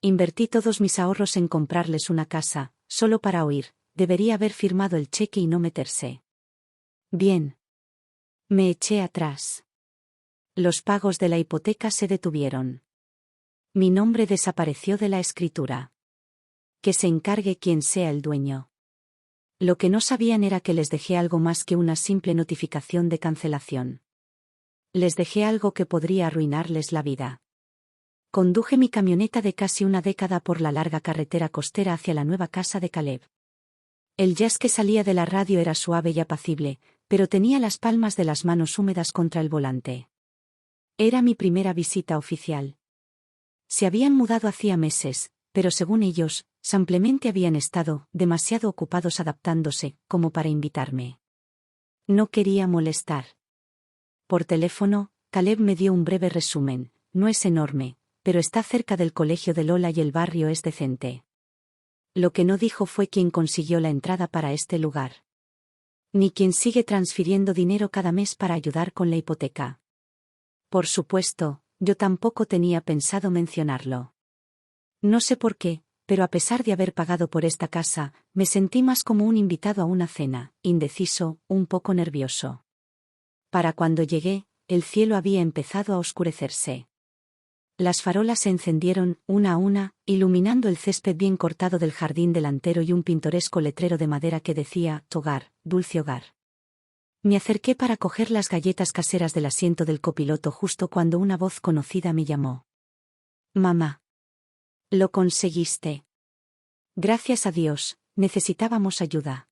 Invertí todos mis ahorros en comprarles una casa, solo para huir. Debería haber firmado el cheque y no meterse. Bien. Me eché atrás. Los pagos de la hipoteca se detuvieron. Mi nombre desapareció de la escritura. Que se encargue quien sea el dueño. Lo que no sabían era que les dejé algo más que una simple notificación de cancelación. Les dejé algo que podría arruinarles la vida. Conduje mi camioneta de casi una década por la larga carretera costera hacia la nueva casa de Caleb. El jazz que salía de la radio era suave y apacible, pero tenía las palmas de las manos húmedas contra el volante. Era mi primera visita oficial. Se habían mudado hacía meses, pero según ellos, simplemente habían estado demasiado ocupados adaptándose como para invitarme. No quería molestar. Por teléfono, Caleb me dio un breve resumen. No es enorme, pero está cerca del colegio de Lola y el barrio es decente. Lo que no dijo fue quién consiguió la entrada para este lugar. Ni quién sigue transfiriendo dinero cada mes para ayudar con la hipoteca. Por supuesto, yo tampoco tenía pensado mencionarlo. No sé por qué, pero a pesar de haber pagado por esta casa, me sentí más como un invitado a una cena, indeciso, un poco nervioso. Para cuando llegué, el cielo había empezado a oscurecerse. Las farolas se encendieron, una a una, iluminando el césped bien cortado del jardín delantero y un pintoresco letrero de madera que decía, Hogar, dulce hogar. Me acerqué para coger las galletas caseras del asiento del copiloto justo cuando una voz conocida me llamó. Mamá. Lo conseguiste. Gracias a Dios, necesitábamos ayuda.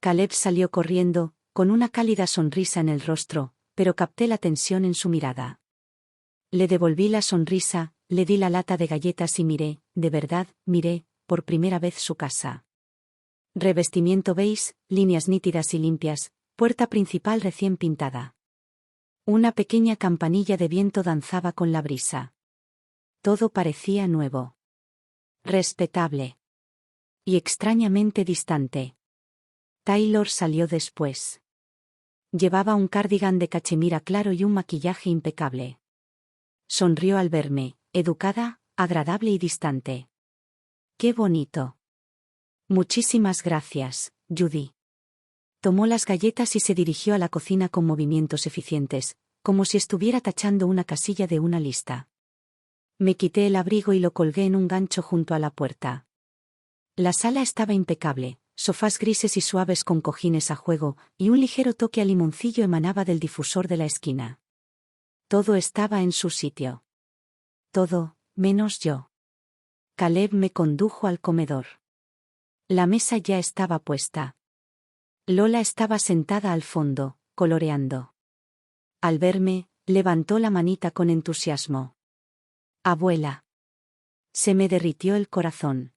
Caleb salió corriendo, con una cálida sonrisa en el rostro, pero capté la tensión en su mirada. Le devolví la sonrisa, le di la lata de galletas y miré, de verdad, miré, por primera vez su casa. Revestimiento beige, líneas nítidas y limpias, puerta principal recién pintada. Una pequeña campanilla de viento danzaba con la brisa. Todo parecía nuevo. Respetable. Y extrañamente distante. Taylor salió después. Llevaba un cardigan de cachemira claro y un maquillaje impecable. Sonrió al verme, educada, agradable y distante. ¡Qué bonito! Muchísimas gracias, Judy. Tomó las galletas y se dirigió a la cocina con movimientos eficientes, como si estuviera tachando una casilla de una lista. Me quité el abrigo y lo colgué en un gancho junto a la puerta. La sala estaba impecable, sofás grises y suaves con cojines a juego, y un ligero toque a limoncillo emanaba del difusor de la esquina. Todo estaba en su sitio. Todo, menos yo. Caleb me condujo al comedor. La mesa ya estaba puesta. Lola estaba sentada al fondo, coloreando. Al verme, levantó la manita con entusiasmo. Abuela. Se me derritió el corazón.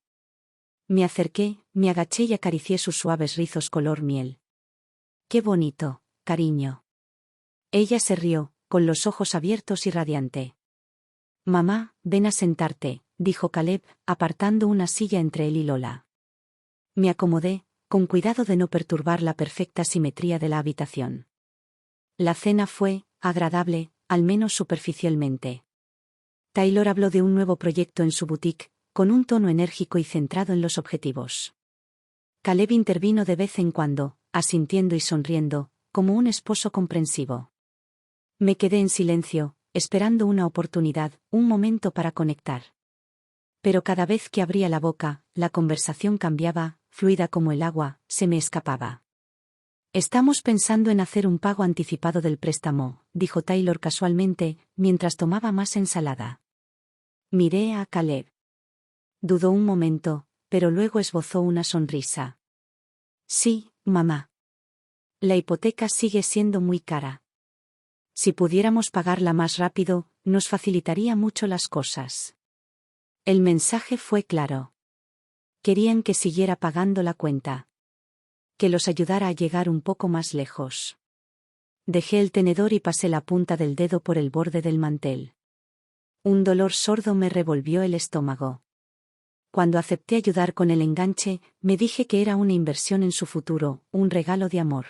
Me acerqué, me agaché y acaricié sus suaves rizos color miel. Qué bonito, cariño. Ella se rió, con los ojos abiertos y radiante. Mamá, ven a sentarte, dijo Caleb, apartando una silla entre él y Lola. Me acomodé, con cuidado de no perturbar la perfecta simetría de la habitación. La cena fue agradable, al menos superficialmente. Taylor habló de un nuevo proyecto en su boutique, con un tono enérgico y centrado en los objetivos. Caleb intervino de vez en cuando, asintiendo y sonriendo, como un esposo comprensivo. Me quedé en silencio, esperando una oportunidad, un momento para conectar. Pero cada vez que abría la boca, la conversación cambiaba, fluida como el agua, se me escapaba. Estamos pensando en hacer un pago anticipado del préstamo, dijo Taylor casualmente, mientras tomaba más ensalada. Miré a Caleb. Dudó un momento, pero luego esbozó una sonrisa. Sí, mamá. La hipoteca sigue siendo muy cara. Si pudiéramos pagarla más rápido, nos facilitaría mucho las cosas. El mensaje fue claro. Querían que siguiera pagando la cuenta. Que los ayudara a llegar un poco más lejos. Dejé el tenedor y pasé la punta del dedo por el borde del mantel. Un dolor sordo me revolvió el estómago. Cuando acepté ayudar con el enganche, me dije que era una inversión en su futuro, un regalo de amor.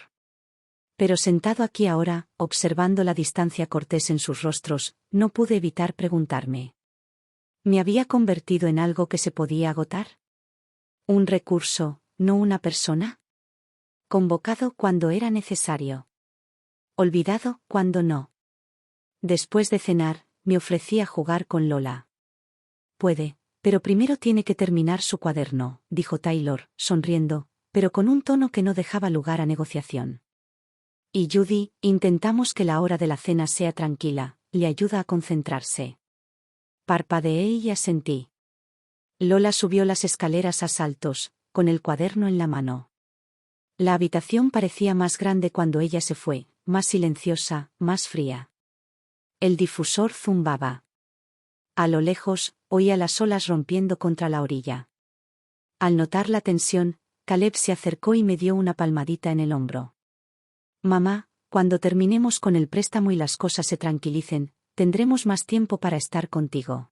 Pero sentado aquí ahora, observando la distancia cortés en sus rostros, no pude evitar preguntarme. Me había convertido en algo que se podía agotar. Un recurso, no una persona. Convocado cuando era necesario. Olvidado cuando no. Después de cenar, me ofrecí a jugar con Lola. Puede, pero primero tiene que terminar su cuaderno, dijo Taylor, sonriendo, pero con un tono que no dejaba lugar a negociación. Y Judy, intentamos que la hora de la cena sea tranquila, le ayuda a concentrarse. Parpadeé y asentí. Lola subió las escaleras a saltos, con el cuaderno en la mano. La habitación parecía más grande cuando ella se fue, más silenciosa, más fría. El difusor zumbaba. A lo lejos, oía las olas rompiendo contra la orilla. Al notar la tensión, Caleb se acercó y me dio una palmadita en el hombro. Mamá, cuando terminemos con el préstamo y las cosas se tranquilicen, tendremos más tiempo para estar contigo.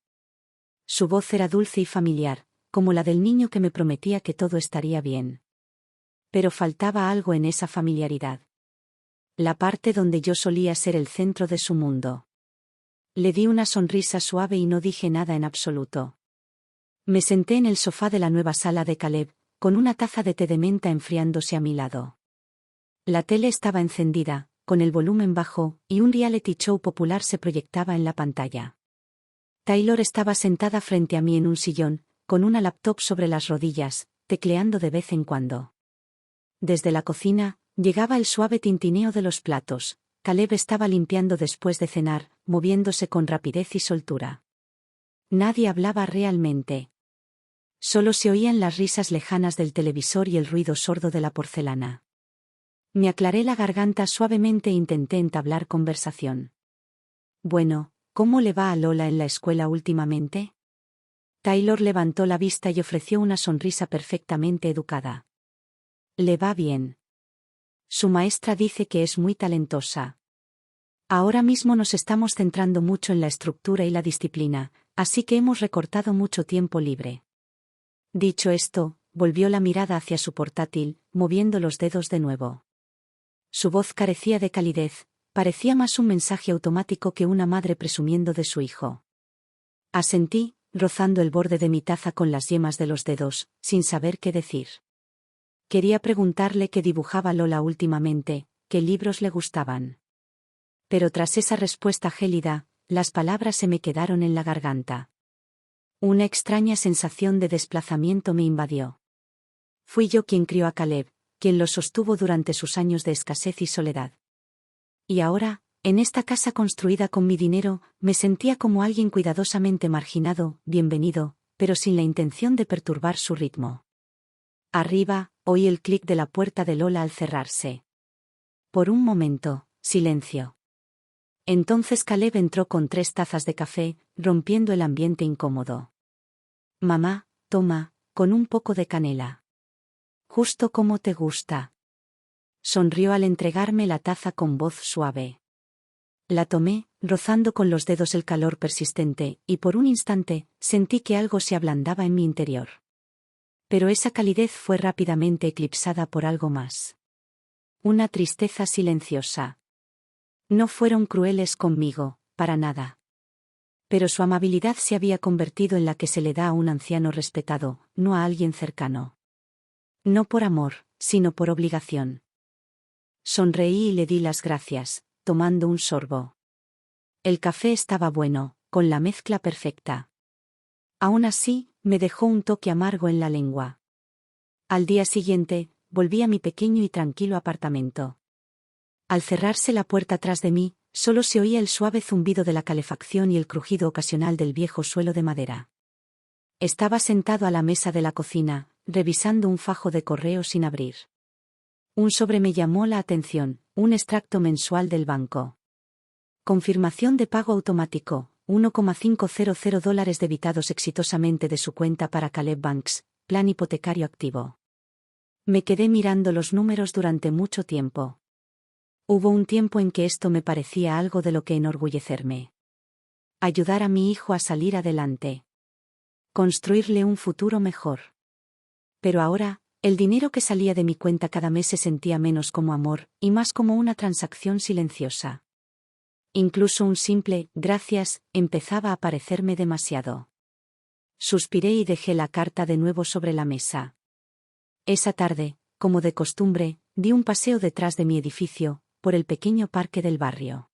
Su voz era dulce y familiar, como la del niño que me prometía que todo estaría bien. Pero faltaba algo en esa familiaridad. La parte donde yo solía ser el centro de su mundo. Le di una sonrisa suave y no dije nada en absoluto. Me senté en el sofá de la nueva sala de Caleb, con una taza de té de menta enfriándose a mi lado. La tele estaba encendida, con el volumen bajo, y un reality show popular se proyectaba en la pantalla. Taylor estaba sentada frente a mí en un sillón, con una laptop sobre las rodillas, tecleando de vez en cuando. Desde la cocina, llegaba el suave tintineo de los platos. Caleb estaba limpiando después de cenar, moviéndose con rapidez y soltura. Nadie hablaba realmente. Solo se oían las risas lejanas del televisor y el ruido sordo de la porcelana. Me aclaré la garganta suavemente e intenté entablar conversación. Bueno, ¿cómo le va a Lola en la escuela últimamente? Taylor levantó la vista y ofreció una sonrisa perfectamente educada. Le va bien. Su maestra dice que es muy talentosa. Ahora mismo nos estamos centrando mucho en la estructura y la disciplina, así que hemos recortado mucho tiempo libre. Dicho esto, volvió la mirada hacia su portátil, moviendo los dedos de nuevo. Su voz carecía de calidez, parecía más un mensaje automático que una madre presumiendo de su hijo. Asentí, rozando el borde de mi taza con las yemas de los dedos, sin saber qué decir. Quería preguntarle qué dibujaba Lola últimamente, qué libros le gustaban. Pero tras esa respuesta gélida, las palabras se me quedaron en la garganta. Una extraña sensación de desplazamiento me invadió. Fui yo quien crió a Caleb, quien lo sostuvo durante sus años de escasez y soledad. Y ahora, en esta casa construida con mi dinero, me sentía como alguien cuidadosamente marginado, bienvenido, pero sin la intención de perturbar su ritmo. Arriba, oí el clic de la puerta de Lola al cerrarse. Por un momento, silencio. Entonces Caleb entró con 3 tazas de café, rompiendo el ambiente incómodo. Mamá, toma, con un poco de canela. Justo como te gusta. Sonrió al entregarme la taza con voz suave. La tomé, rozando con los dedos el calor persistente, y por un instante, sentí que algo se ablandaba en mi interior. Pero esa calidez fue rápidamente eclipsada por algo más. Una tristeza silenciosa. No fueron crueles conmigo, para nada. Pero su amabilidad se había convertido en la que se le da a un anciano respetado, no a alguien cercano. No por amor, sino por obligación. Sonreí y le di las gracias, tomando un sorbo. El café estaba bueno, con la mezcla perfecta. Aún así, me dejó un toque amargo en la lengua. Al día siguiente, volví a mi pequeño y tranquilo apartamento. Al cerrarse la puerta tras de mí, solo se oía el suave zumbido de la calefacción y el crujido ocasional del viejo suelo de madera. Estaba sentado a la mesa de la cocina, revisando un fajo de correo sin abrir. Un sobre me llamó la atención, un extracto mensual del banco. Confirmación de pago automático, $1,500 debitados exitosamente de su cuenta para Caleb Banks, plan hipotecario activo. Me quedé mirando los números durante mucho tiempo. Hubo un tiempo en que esto me parecía algo de lo que enorgullecerme. Ayudar a mi hijo a salir adelante. Construirle un futuro mejor. Pero ahora, el dinero que salía de mi cuenta cada mes se sentía menos como amor, y más como una transacción silenciosa. Incluso un simple «gracias» empezaba a parecerme demasiado. Suspiré y dejé la carta de nuevo sobre la mesa. Esa tarde, como de costumbre, di un paseo detrás de mi edificio, por el pequeño parque del barrio.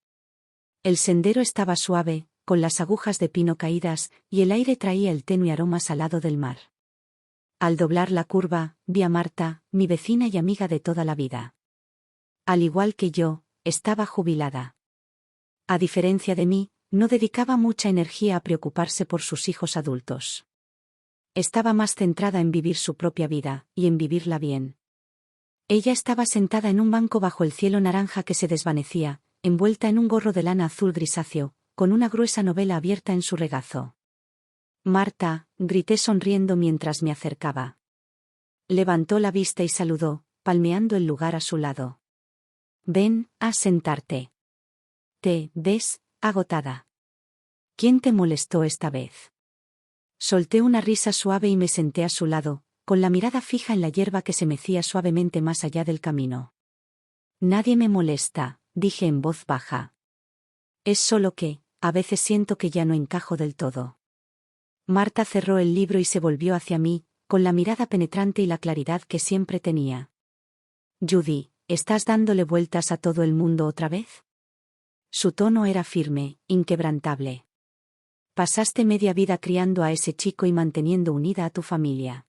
El sendero estaba suave, con las agujas de pino caídas, y el aire traía el tenue aroma salado del mar. Al doblar la curva, vi a Marta, mi vecina y amiga de toda la vida. Al igual que yo, estaba jubilada. A diferencia de mí, no dedicaba mucha energía a preocuparse por sus hijos adultos. Estaba más centrada en vivir su propia vida, y en vivirla bien. Ella estaba sentada en un banco bajo el cielo naranja que se desvanecía, envuelta en un gorro de lana azul grisáceo, con una gruesa novela abierta en su regazo. «Marta», grité sonriendo mientras me acercaba. Levantó la vista y saludó, palmeando el lugar a su lado. «Ven, a sentarte. Te ves agotada. ¿Quién te molestó esta vez?» Solté una risa suave y me senté a su lado, con la mirada fija en la hierba que se mecía suavemente más allá del camino. «Nadie me molesta», dije en voz baja. «Es solo que, a veces siento que ya no encajo del todo». Marta cerró el libro y se volvió hacia mí, con la mirada penetrante y la claridad que siempre tenía. «Judy, ¿estás dándole vueltas a todo el mundo otra vez?» Su tono era firme, inquebrantable. «Pasaste media vida criando a ese chico y manteniendo unida a tu familia.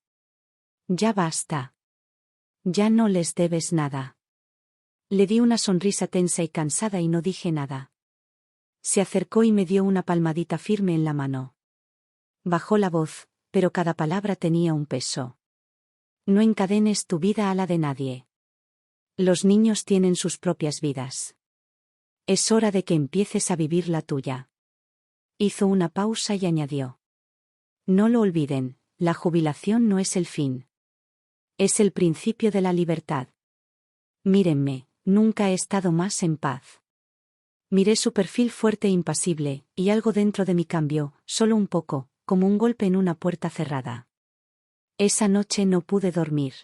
Ya basta. Ya no les debes nada». Le di una sonrisa tensa y cansada y no dije nada. Se acercó y me dio una palmadita firme en la mano. Bajó la voz, pero cada palabra tenía un peso. «No encadenes tu vida a la de nadie. Los niños tienen sus propias vidas. Es hora de que empieces a vivir la tuya». Hizo una pausa y añadió. «No lo olviden, la jubilación no es el fin. Es el principio de la libertad. Mírenme, nunca he estado más en paz». Miré su perfil fuerte e impasible, y algo dentro de mí cambió, solo un poco, como un golpe en una puerta cerrada. Esa noche no pude dormir.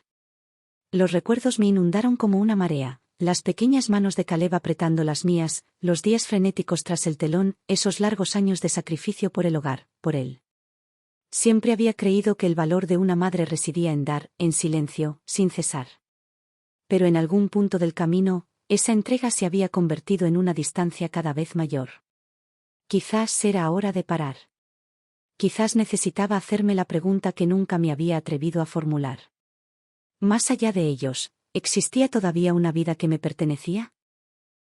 Los recuerdos me inundaron como una marea, las pequeñas manos de Caleb apretando las mías, los días frenéticos tras el telón, esos largos años de sacrificio por el hogar, por él. Siempre había creído que el valor de una madre residía en dar, en silencio, sin cesar. Pero en algún punto del camino, esa entrega se había convertido en una distancia cada vez mayor. Quizás era hora de parar. Quizás necesitaba hacerme la pregunta que nunca me había atrevido a formular. Más allá de ellos, ¿existía todavía una vida que me pertenecía?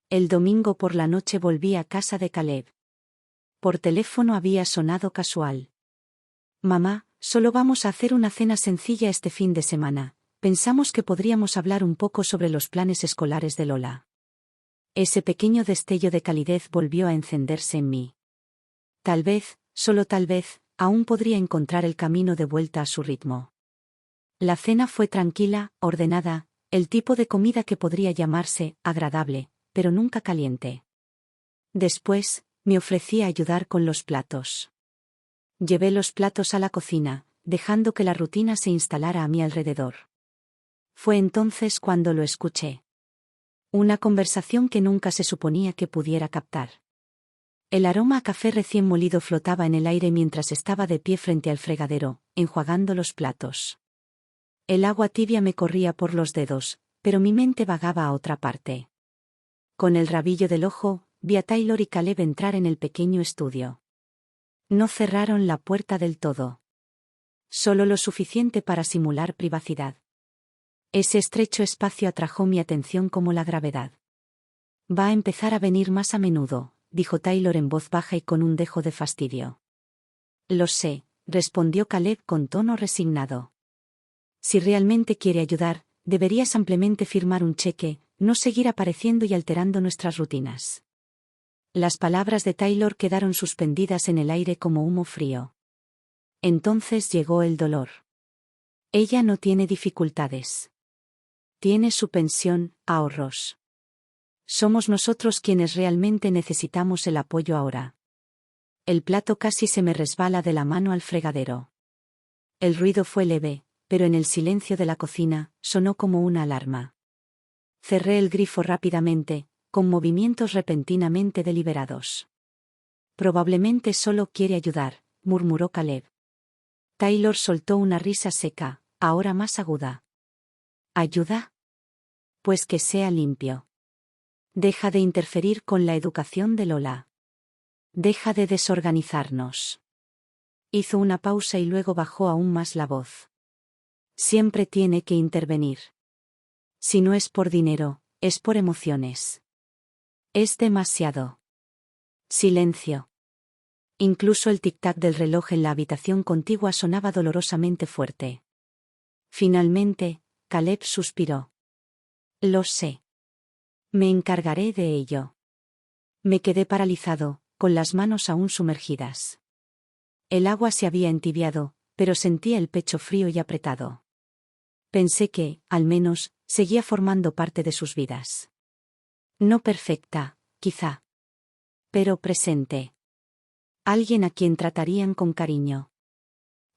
El domingo por la noche volví a casa de Caleb. Por teléfono había sonado casual. «Mamá, solo vamos a hacer una cena sencilla este fin de semana. Pensamos que podríamos hablar un poco sobre los planes escolares de Lola». Ese pequeño destello de calidez volvió a encenderse en mí. Tal vez, solo tal vez, aún podría encontrar el camino de vuelta a su ritmo. La cena fue tranquila, ordenada, el tipo de comida que podría llamarse agradable, pero nunca caliente. Después, me ofrecí a ayudar con los platos. Llevé los platos a la cocina, dejando que la rutina se instalara a mi alrededor. Fue entonces cuando lo escuché. Una conversación que nunca se suponía que pudiera captar. El aroma a café recién molido flotaba en el aire mientras estaba de pie frente al fregadero, enjuagando los platos. El agua tibia me corría por los dedos, pero mi mente vagaba a otra parte. Con el rabillo del ojo, vi a Taylor y Caleb entrar en el pequeño estudio. No cerraron la puerta del todo. Solo lo suficiente para simular privacidad. Ese estrecho espacio atrajo mi atención como la gravedad. «Va a empezar a venir más a menudo», dijo Taylor en voz baja y con un dejo de fastidio. «Lo sé», respondió Caleb con tono resignado. «Si realmente quiere ayudar, deberías ampliamente firmar un cheque, no seguir apareciendo y alterando nuestras rutinas». Las palabras de Taylor quedaron suspendidas en el aire como humo frío. Entonces llegó el dolor. «Ella no tiene dificultades. Tiene su pensión, ahorros. Somos nosotros quienes realmente necesitamos el apoyo ahora». El plato casi se me resbala de la mano al fregadero. El ruido fue leve, pero en el silencio de la cocina, sonó como una alarma. Cerré el grifo rápidamente, con movimientos repentinamente deliberados. «Probablemente solo quiere ayudar», murmuró Caleb. Taylor soltó una risa seca, ahora más aguda. ¿Ayuda? Pues que sea limpio. Deja de interferir con la educación de Lola. Deja de desorganizarnos. Hizo una pausa y luego bajó aún más la voz. Siempre tiene que intervenir. Si no es por dinero, es por emociones. Es demasiado. Silencio. Incluso el tic-tac del reloj en la habitación contigua sonaba dolorosamente fuerte. Finalmente, Caleb suspiró. Lo sé. Me encargaré de ello. Me quedé paralizado, con las manos aún sumergidas. El agua se había entibiado, pero sentía el pecho frío y apretado. Pensé que, al menos, seguía formando parte de sus vidas. No perfecta, quizá. Pero presente. Alguien a quien tratarían con cariño.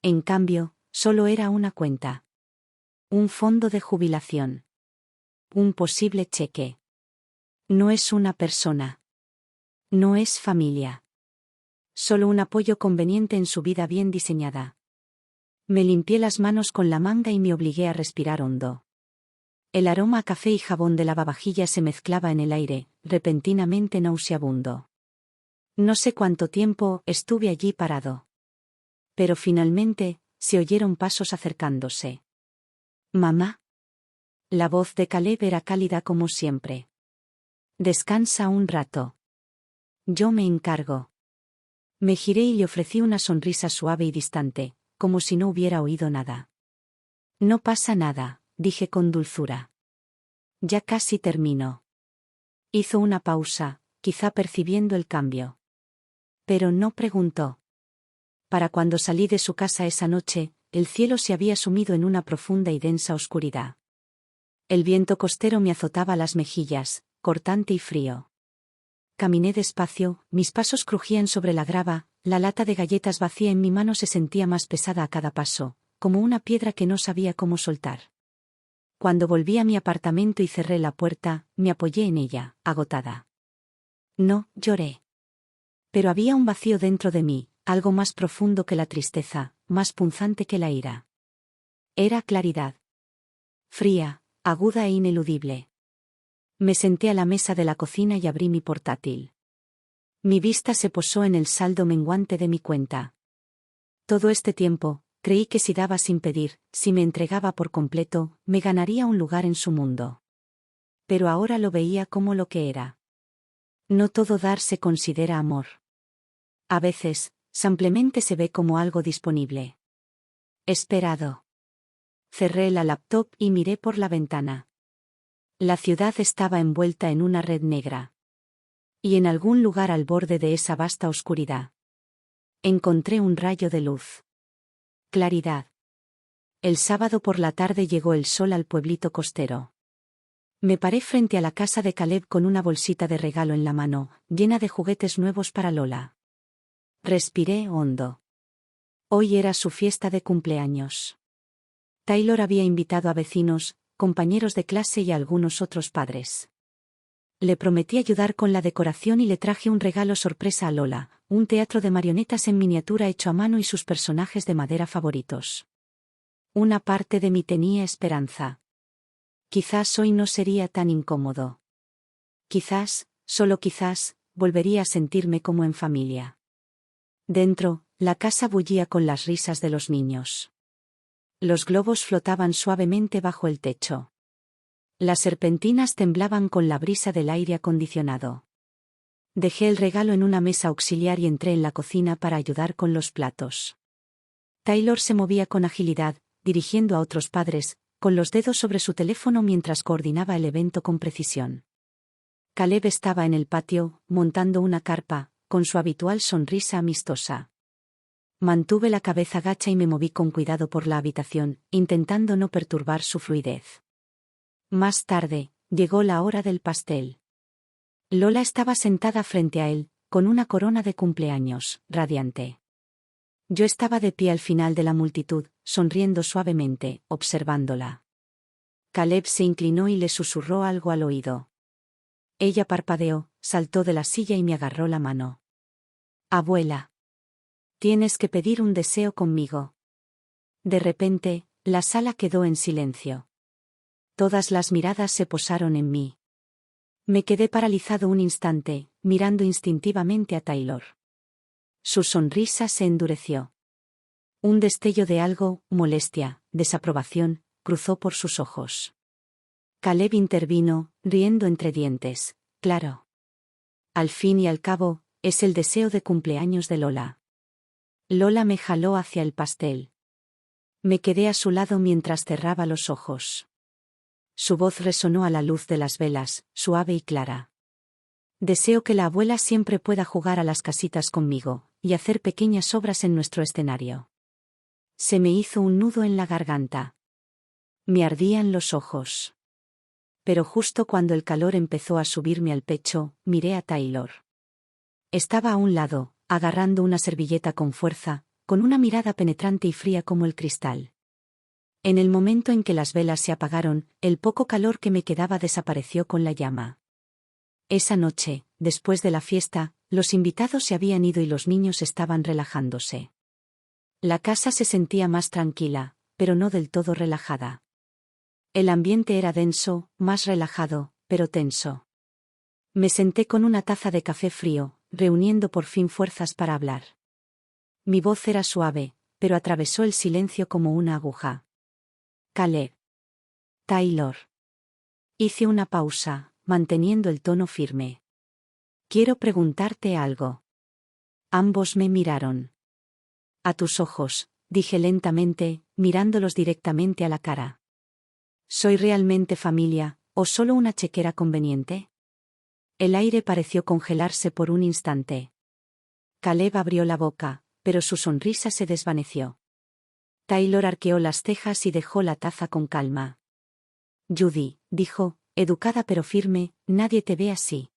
En cambio, solo era una cuenta. Un fondo de jubilación. Un posible cheque. No es una persona. No es familia. Solo un apoyo conveniente en su vida bien diseñada. Me limpié las manos con la manga y me obligué a respirar hondo. El aroma a café y jabón de lavavajillas se mezclaba en el aire, repentinamente nauseabundo. No sé cuánto tiempo estuve allí parado. Pero finalmente, se oyeron pasos acercándose. ¿Mamá? La voz de Caleb era cálida como siempre. Descansa un rato. Yo me encargo. Me giré y le ofrecí una sonrisa suave y distante, como si no hubiera oído nada. No pasa nada, dije con dulzura. Ya casi termino. Hizo una pausa, quizá percibiendo el cambio. Pero no preguntó. Para cuando salí de su casa esa noche, el cielo se había sumido en una profunda y densa oscuridad. El viento costero me azotaba las mejillas, cortante y frío. Caminé despacio, mis pasos crujían sobre la grava, la lata de galletas vacía en mi mano se sentía más pesada a cada paso, como una piedra que no sabía cómo soltar. Cuando volví a mi apartamento y cerré la puerta, me apoyé en ella, agotada. No, lloré. Pero había un vacío dentro de mí, algo más profundo que la tristeza, más punzante que la ira. Era claridad. Fría, aguda e ineludible. Me senté a la mesa de la cocina y abrí mi portátil. Mi vista se posó en el saldo menguante de mi cuenta. Todo este tiempo, creí que si daba sin pedir, si me entregaba por completo, me ganaría un lugar en su mundo. Pero ahora lo veía como lo que era. No todo dar se considera amor. A veces, simplemente se ve como algo disponible. Esperado. Cerré la laptop y miré por la ventana. La ciudad estaba envuelta en una red negra. Y en algún lugar al borde de esa vasta oscuridad, encontré un rayo de luz. Claridad. El sábado por la tarde llegó el sol al pueblito costero. Me paré frente a la casa de Caleb con una bolsita de regalo en la mano, llena de juguetes nuevos para Lola. Respiré hondo. Hoy era su fiesta de cumpleaños. Taylor había invitado a vecinos, compañeros de clase y a algunos otros padres. Le prometí ayudar con la decoración y le traje un regalo sorpresa a Lola, un teatro de marionetas en miniatura hecho a mano y sus personajes de madera favoritos. Una parte de mí tenía esperanza. Quizás hoy no sería tan incómodo. Quizás, solo quizás, volvería a sentirme como en familia. Dentro, la casa bullía con las risas de los niños. Los globos flotaban suavemente bajo el techo. Las serpentinas temblaban con la brisa del aire acondicionado. Dejé el regalo en una mesa auxiliar y entré en la cocina para ayudar con los platos. Taylor se movía con agilidad, dirigiendo a otros padres, con los dedos sobre su teléfono mientras coordinaba el evento con precisión. Caleb estaba en el patio, montando una carpa, con su habitual sonrisa amistosa. Mantuve la cabeza gacha y me moví con cuidado por la habitación, intentando no perturbar su fluidez. Más tarde, llegó la hora del pastel. Lola estaba sentada frente a él, con una corona de cumpleaños, radiante. Yo estaba de pie al final de la multitud, sonriendo suavemente, observándola. Caleb se inclinó y le susurró algo al oído. Ella parpadeó, saltó de la silla y me agarró la mano. Abuela. Tienes que pedir un deseo conmigo. De repente, la sala quedó en silencio. Todas las miradas se posaron en mí. Me quedé paralizado un instante, mirando instintivamente a Taylor. Su sonrisa se endureció. Un destello de algo, molestia, desaprobación, cruzó por sus ojos. Caleb intervino, riendo entre dientes. Claro. Al fin y al cabo, es el deseo de cumpleaños de Lola. Lola me jaló hacia el pastel. Me quedé a su lado mientras cerraba los ojos. Su voz resonó a la luz de las velas, suave y clara. Deseo que la abuela siempre pueda jugar a las casitas conmigo, y hacer pequeñas obras en nuestro escenario. Se me hizo un nudo en la garganta. Me ardían los ojos. Pero justo cuando el calor empezó a subirme al pecho, miré a Taylor. Estaba a un lado, agarrando una servilleta con fuerza, con una mirada penetrante y fría como el cristal. En el momento en que las velas se apagaron, el poco calor que me quedaba desapareció con la llama. Esa noche, después de la fiesta, los invitados se habían ido y los niños estaban relajándose. La casa se sentía más tranquila, pero no del todo relajada. El ambiente era denso, más relajado, pero tenso. Me senté con una taza de café frío, reuniendo por fin fuerzas para hablar. Mi voz era suave, pero atravesó el silencio como una aguja. Caleb. Taylor. Hice una pausa, manteniendo el tono firme. Quiero preguntarte algo. Ambos me miraron. A tus ojos, dije lentamente, mirándolos directamente a la cara. ¿Soy realmente familia, o solo una chequera conveniente? El aire pareció congelarse por un instante. Caleb abrió la boca, pero su sonrisa se desvaneció. Taylor arqueó las cejas y dejó la taza con calma. Judy, dijo, educada pero firme, nadie te ve así.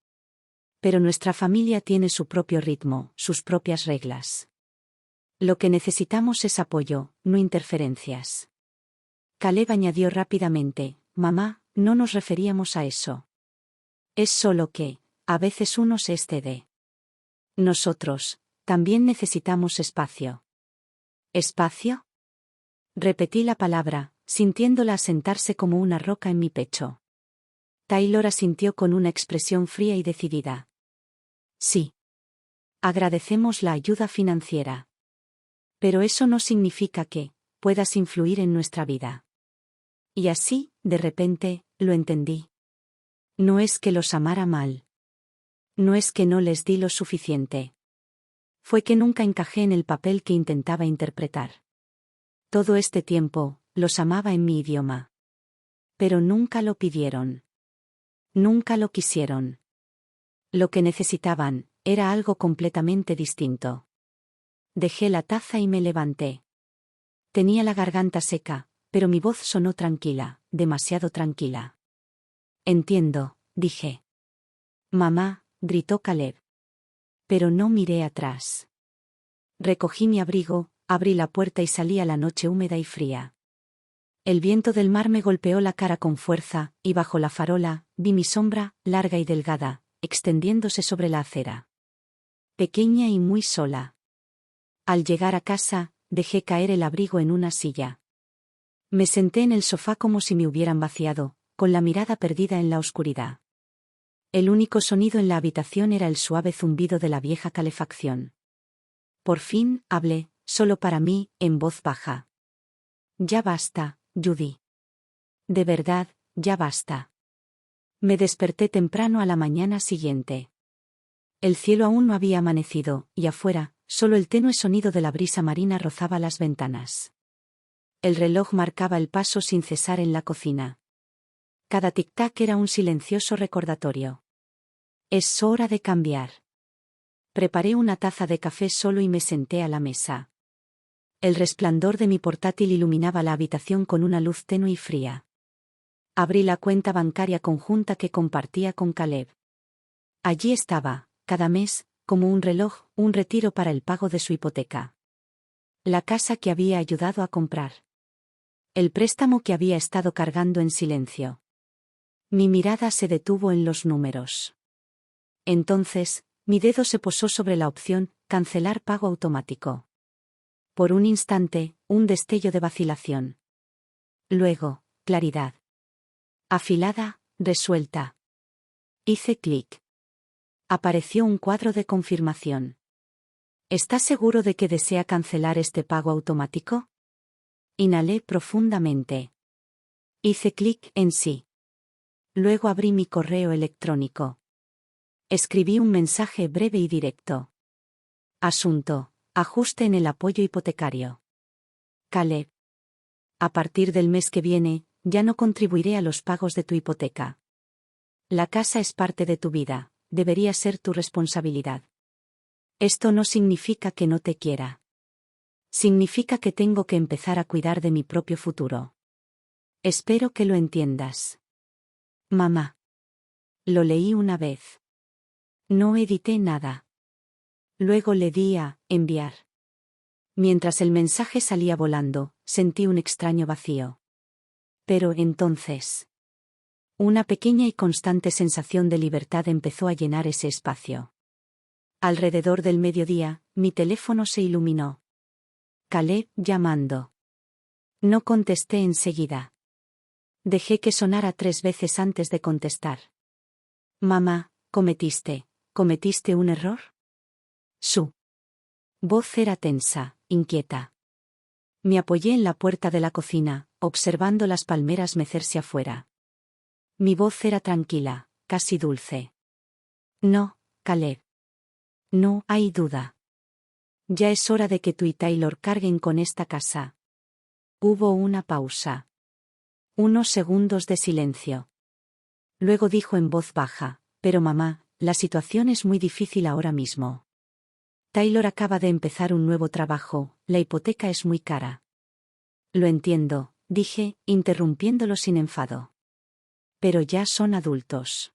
Pero nuestra familia tiene su propio ritmo, sus propias reglas. Lo que necesitamos es apoyo, no interferencias. Caleb añadió rápidamente, mamá, no nos referíamos a eso. Es solo que, a veces uno se excede. Nosotros, también necesitamos espacio. ¿Espacio? Repetí la palabra, sintiéndola asentarse como una roca en mi pecho. Taylor asintió con una expresión fría y decidida. Sí. Agradecemos la ayuda financiera. Pero eso no significa que puedas influir en nuestra vida. Y así, de repente, lo entendí. No es que los amara mal. No es que no les di lo suficiente. Fue que nunca encajé en el papel que intentaba interpretar. Todo este tiempo, los amaba en mi idioma. Pero nunca lo pidieron. Nunca lo quisieron. Lo que necesitaban, era algo completamente distinto. Dejé la taza y me levanté. Tenía la garganta seca, pero mi voz sonó tranquila, demasiado tranquila. Entiendo, dije. Mamá, gritó Caleb. Pero no miré atrás. Recogí mi abrigo, abrí la puerta y salí a la noche húmeda y fría. El viento del mar me golpeó la cara con fuerza, y bajo la farola, vi mi sombra, larga y delgada, extendiéndose sobre la acera. Pequeña y muy sola. Al llegar a casa, dejé caer el abrigo en una silla. Me senté en el sofá como si me hubieran vaciado, con la mirada perdida en la oscuridad. El único sonido en la habitación era el suave zumbido de la vieja calefacción. Por fin, hablé, solo para mí, en voz baja. Ya basta, Judy. De verdad, ya basta. Me desperté temprano a la mañana siguiente. El cielo aún no había amanecido, y afuera, solo el tenue sonido de la brisa marina rozaba las ventanas. El reloj marcaba el paso sin cesar en la cocina. Cada tic-tac era un silencioso recordatorio. Es hora de cambiar. Preparé una taza de café solo y me senté a la mesa. El resplandor de mi portátil iluminaba la habitación con una luz tenue y fría. Abrí la cuenta bancaria conjunta que compartía con Caleb. Allí estaba, cada mes, como un reloj, un retiro para el pago de su hipoteca. La casa que había ayudado a comprar. El préstamo que había estado cargando en silencio. Mi mirada se detuvo en los números. Entonces, mi dedo se posó sobre la opción, cancelar pago automático. Por un instante, un destello de vacilación. Luego, claridad. Afilada, resuelta. Hice clic. Apareció un cuadro de confirmación. ¿Estás seguro de que desea cancelar este pago automático? Inhalé profundamente. Hice clic en sí. Luego abrí mi correo electrónico. Escribí un mensaje breve y directo. Asunto: ajuste en el apoyo hipotecario. Caleb. A partir del mes que viene, ya no contribuiré a los pagos de tu hipoteca. La casa es parte de tu vida, debería ser tu responsabilidad. Esto no significa que no te quiera. Significa que tengo que empezar a cuidar de mi propio futuro. Espero que lo entiendas. Mamá. Lo leí una vez. No edité nada. Luego le di a enviar. Mientras el mensaje salía volando, sentí un extraño vacío. Pero entonces, una pequeña y constante sensación de libertad empezó a llenar ese espacio. Alrededor del mediodía, mi teléfono se iluminó. Caleb llamando. No contesté enseguida. Dejé que sonara 3 veces antes de contestar. Mamá, ¿cometiste un error? Su voz era tensa, inquieta. Me apoyé en la puerta de la cocina, observando las palmeras mecerse afuera. Mi voz era tranquila, casi dulce. No, Caleb. No hay duda. Ya es hora de que tú y Taylor carguen con esta casa. Hubo una pausa. Unos segundos de silencio. Luego dijo en voz baja: pero mamá, la situación es muy difícil ahora mismo. Taylor acaba de empezar un nuevo trabajo, la hipoteca es muy cara. Lo entiendo, dije, interrumpiéndolo sin enfado. Pero ya son adultos.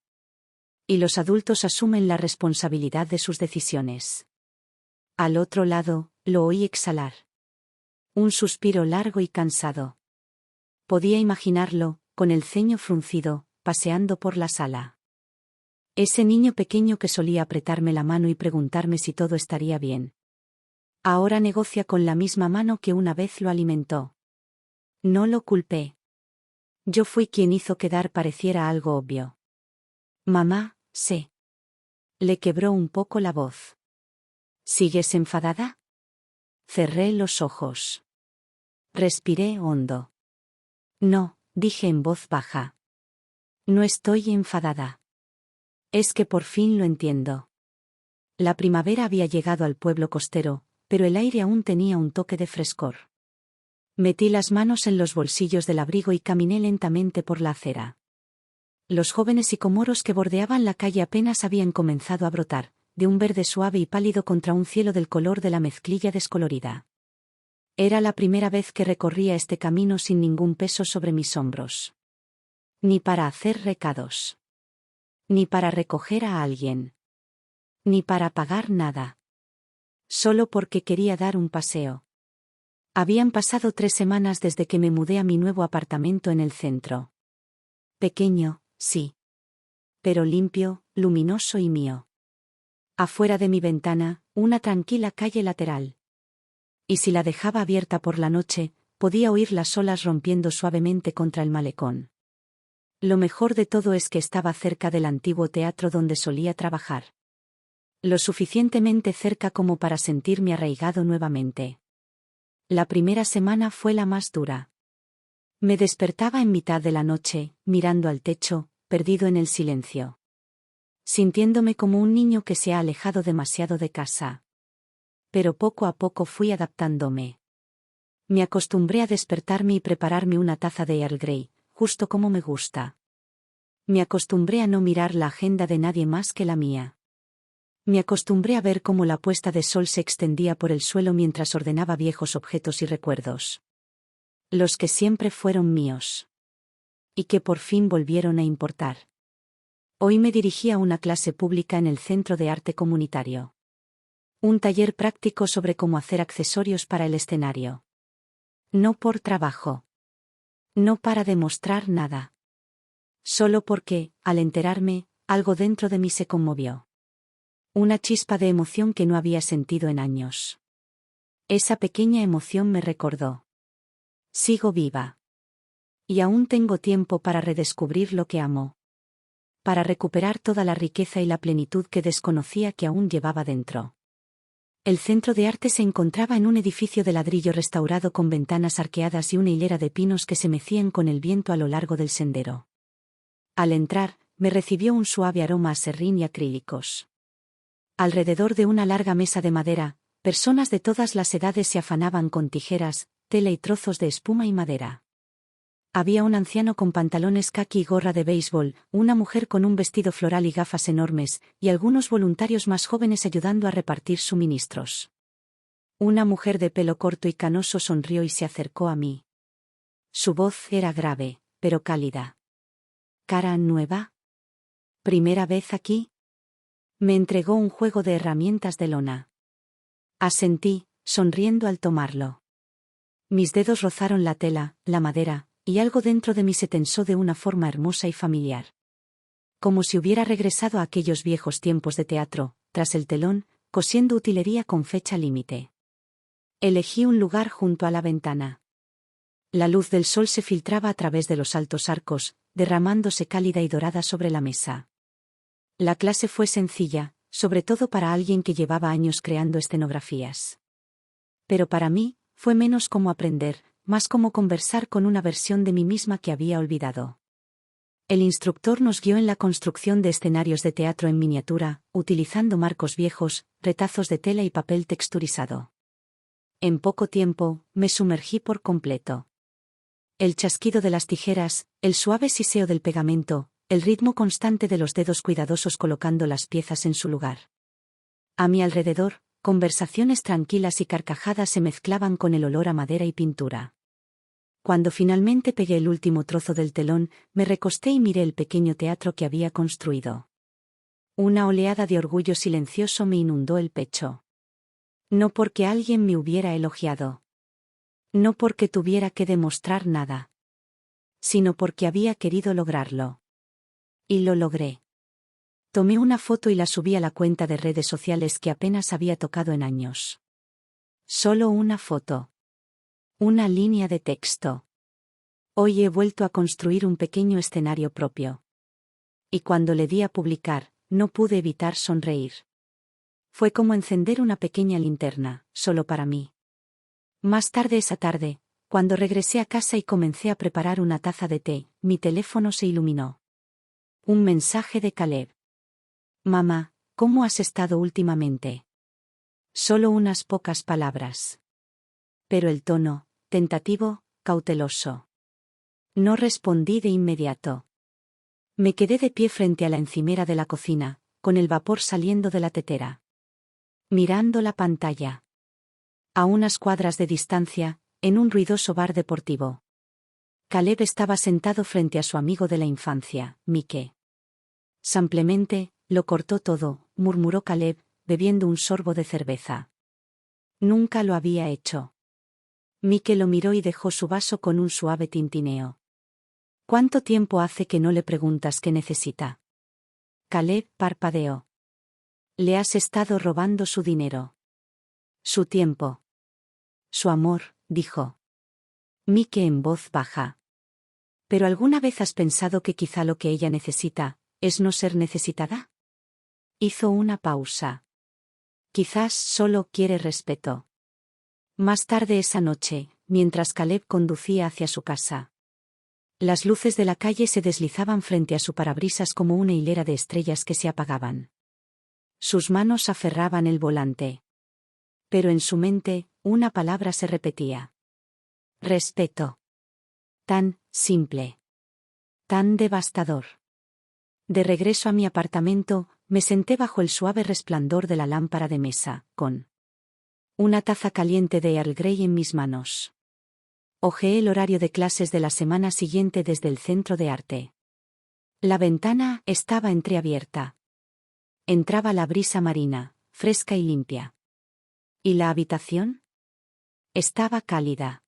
Y los adultos asumen la responsabilidad de sus decisiones. Al otro lado, lo oí exhalar. Un suspiro largo y cansado. Podía imaginarlo, con el ceño fruncido, paseando por la sala. Ese niño pequeño que solía apretarme la mano y preguntarme si todo estaría bien. Ahora negocia con la misma mano que una vez lo alimentó. No lo culpé. Yo fui quien hizo que dar pareciera algo obvio. Mamá, sé. Le quebró un poco la voz. ¿Sigues enfadada? Cerré los ojos. Respiré hondo. No, dije en voz baja. No estoy enfadada. Es que por fin lo entiendo. La primavera había llegado al pueblo costero, pero el aire aún tenía un toque de frescor. Metí las manos en los bolsillos del abrigo y caminé lentamente por la acera. Los jóvenes sicomoros que bordeaban la calle apenas habían comenzado a brotar, de un verde suave y pálido contra un cielo del color de la mezclilla descolorida. Era la primera vez que recorría este camino sin ningún peso sobre mis hombros. Ni para hacer recados. Ni para recoger a alguien. Ni para pagar nada. Solo porque quería dar un paseo. Habían pasado 3 semanas desde que me mudé a mi nuevo apartamento en el centro. Pequeño, sí. Pero limpio, luminoso y mío. Afuera de mi ventana, una tranquila calle lateral. Y si la dejaba abierta por la noche, podía oír las olas rompiendo suavemente contra el malecón. Lo mejor de todo es que estaba cerca del antiguo teatro donde solía trabajar. Lo suficientemente cerca como para sentirme arraigado nuevamente. La primera semana fue la más dura. Me despertaba en mitad de la noche, mirando al techo, perdido en el silencio. Sintiéndome como un niño que se ha alejado demasiado de casa. Pero poco a poco fui adaptándome. Me acostumbré a despertarme y prepararme una taza de Earl Grey, justo como me gusta. Me acostumbré a no mirar la agenda de nadie más que la mía. Me acostumbré a ver cómo la puesta de sol se extendía por el suelo mientras ordenaba viejos objetos y recuerdos. Los que siempre fueron míos. Y que por fin volvieron a importar. Hoy me dirigí a una clase pública en el Centro de Arte Comunitario. Un taller práctico sobre cómo hacer accesorios para el escenario. No por trabajo. No para demostrar nada. Solo porque, al enterarme, algo dentro de mí se conmovió. Una chispa de emoción que no había sentido en años. Esa pequeña emoción me recordó. Sigo viva. Y aún tengo tiempo para redescubrir lo que amo. Para recuperar toda la riqueza y la plenitud que desconocía que aún llevaba dentro. El centro de arte se encontraba en un edificio de ladrillo restaurado con ventanas arqueadas y una hilera de pinos que se mecían con el viento a lo largo del sendero. Al entrar, me recibió un suave aroma a serrín y acrílicos. Alrededor de una larga mesa de madera, personas de todas las edades se afanaban con tijeras, tela y trozos de espuma y madera. Había un anciano con pantalones caqui y gorra de béisbol, una mujer con un vestido floral y gafas enormes, y algunos voluntarios más jóvenes ayudando a repartir suministros. Una mujer de pelo corto y canoso sonrió y se acercó a mí. Su voz era grave, pero cálida. ¿Cara nueva? ¿Primera vez aquí? Me entregó un juego de herramientas de lona. Asentí, sonriendo al tomarlo. Mis dedos rozaron la tela, la madera, y algo dentro de mí se tensó de una forma hermosa y familiar. Como si hubiera regresado a aquellos viejos tiempos de teatro, tras el telón, cosiendo utilería con fecha límite. Elegí un lugar junto a la ventana. La luz del sol se filtraba a través de los altos arcos, derramándose cálida y dorada sobre la mesa. La clase fue sencilla, sobre todo para alguien que llevaba años creando escenografías. Pero para mí, fue menos como aprender, más como conversar con una versión de mí misma que había olvidado. El instructor nos guió en la construcción de escenarios de teatro en miniatura, utilizando marcos viejos, retazos de tela y papel texturizado. En poco tiempo, me sumergí por completo. El chasquido de las tijeras, el suave siseo del pegamento, el ritmo constante de los dedos cuidadosos colocando las piezas en su lugar. A mi alrededor, conversaciones tranquilas y carcajadas se mezclaban con el olor a madera y pintura. Cuando finalmente pegué el último trozo del telón, me recosté y miré el pequeño teatro que había construido. Una oleada de orgullo silencioso me inundó el pecho. No porque alguien me hubiera elogiado. No porque tuviera que demostrar nada. Sino porque había querido lograrlo. Y lo logré. Tomé una foto y la subí a la cuenta de redes sociales que apenas había tocado en años. Solo una foto. Una línea de texto. Hoy he vuelto a construir un pequeño escenario propio. Y cuando le di a publicar, no pude evitar sonreír. Fue como encender una pequeña linterna, solo para mí. Más tarde esa tarde, cuando regresé a casa y comencé a preparar una taza de té, mi teléfono se iluminó. Un mensaje de Caleb. Mamá, ¿cómo has estado últimamente? Solo unas pocas palabras. Pero el tono, tentativo, cauteloso. No respondí de inmediato. Me quedé de pie frente a la encimera de la cocina, con el vapor saliendo de la tetera. Mirando la pantalla. A unas cuadras de distancia, en un ruidoso bar deportivo. Caleb estaba sentado frente a su amigo de la infancia, Mike. Simplemente, lo cortó todo, murmuró Caleb, bebiendo un sorbo de cerveza. Nunca lo había hecho. Mike lo miró y dejó su vaso con un suave tintineo. ¿Cuánto tiempo hace que no le preguntas qué necesita? Caleb parpadeó. Le has estado robando su dinero. Su tiempo. Su amor, dijo. Mike en voz baja. ¿Pero alguna vez has pensado que quizá lo que ella necesita es no ser necesitada? Hizo una pausa. Quizás solo quiere respeto. Más tarde esa noche, mientras Caleb conducía hacia su casa. Las luces de la calle se deslizaban frente a su parabrisas como una hilera de estrellas que se apagaban. Sus manos aferraban el volante. Pero en su mente, una palabra se repetía. Respeto. Tan simple. Tan devastador. De regreso a mi apartamento, me senté bajo el suave resplandor de la lámpara de mesa, con una taza caliente de Earl Grey en mis manos. Hojeé el horario de clases de la semana siguiente desde el centro de arte. La ventana estaba entreabierta. Entraba la brisa marina, fresca y limpia. ¿Y la habitación? Estaba cálida.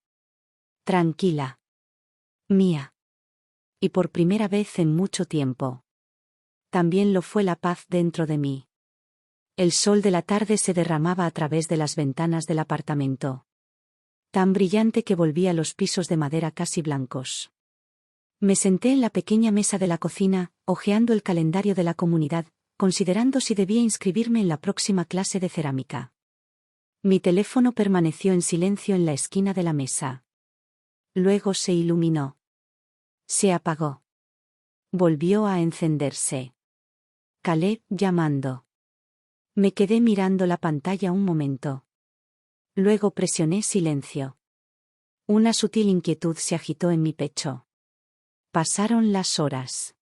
Tranquila. Mía. Y por primera vez en mucho tiempo. También lo fue la paz dentro de mí. El sol de la tarde se derramaba a través de las ventanas del apartamento. Tan brillante que volvía los pisos de madera casi blancos. Me senté en la pequeña mesa de la cocina, hojeando el calendario de la comunidad, considerando si debía inscribirme en la próxima clase de cerámica. Mi teléfono permaneció en silencio en la esquina de la mesa. Luego se iluminó. Se apagó. Volvió a encenderse. Caleb llamando. Me quedé mirando la pantalla un momento. Luego presioné silencio. Una sutil inquietud se agitó en mi pecho. Pasaron las horas.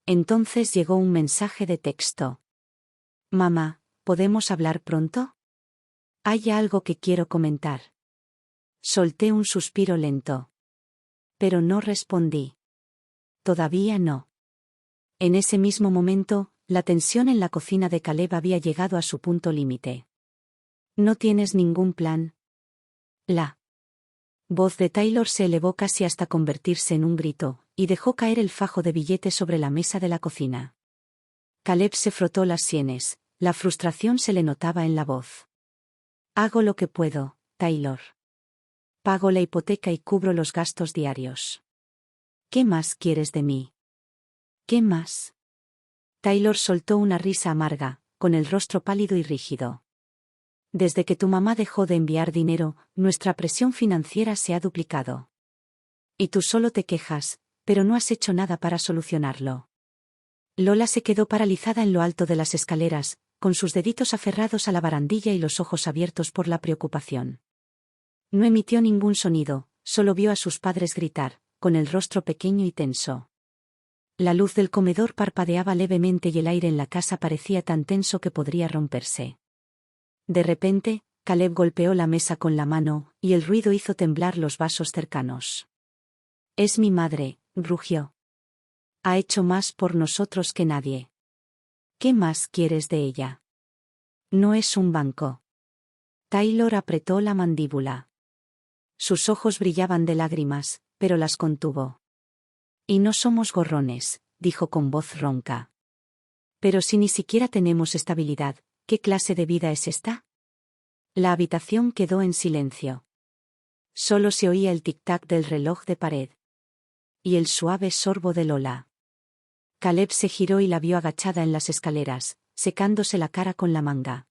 Entonces llegó un mensaje de texto. Mamá, ¿podemos hablar pronto? Hay algo que quiero comentar. Solté un suspiro lento. Pero no respondí. Todavía no. En ese mismo momento, la tensión en la cocina de Caleb había llegado a su punto límite. ¿No tienes ningún plan? La voz de Taylor se elevó casi hasta convertirse en un grito, y dejó caer el fajo de billetes sobre la mesa de la cocina. Caleb se frotó las sienes, la frustración se le notaba en la voz. Hago lo que puedo, Taylor. Pago la hipoteca y cubro los gastos diarios. ¿Qué más quieres de mí? ¿Qué más? Taylor soltó una risa amarga, con el rostro pálido y rígido. Desde que tu mamá dejó de enviar dinero, nuestra presión financiera se ha duplicado. Y tú solo te quejas, pero no has hecho nada para solucionarlo. Lola se quedó paralizada en lo alto de las escaleras, con sus deditos aferrados a la barandilla y los ojos abiertos por la preocupación. No emitió ningún sonido, solo vio a sus padres gritar, con el rostro pequeño y tenso. La luz del comedor parpadeaba levemente y el aire en la casa parecía tan tenso que podría romperse. De repente, Caleb golpeó la mesa con la mano, y el ruido hizo temblar los vasos cercanos. Es mi madre, rugió. Ha hecho más por nosotros que nadie. ¿Qué más quieres de ella? No es un banco. Taylor apretó la mandíbula. Sus ojos brillaban de lágrimas, pero las contuvo. Y no somos gorrones, dijo con voz ronca. Pero si ni siquiera tenemos estabilidad, ¿qué clase de vida es esta? La habitación quedó en silencio. Solo se oía el tic-tac del reloj de pared. Y el suave sorbo de Lola. Caleb se giró y la vio agachada en las escaleras, secándose la cara con la manga.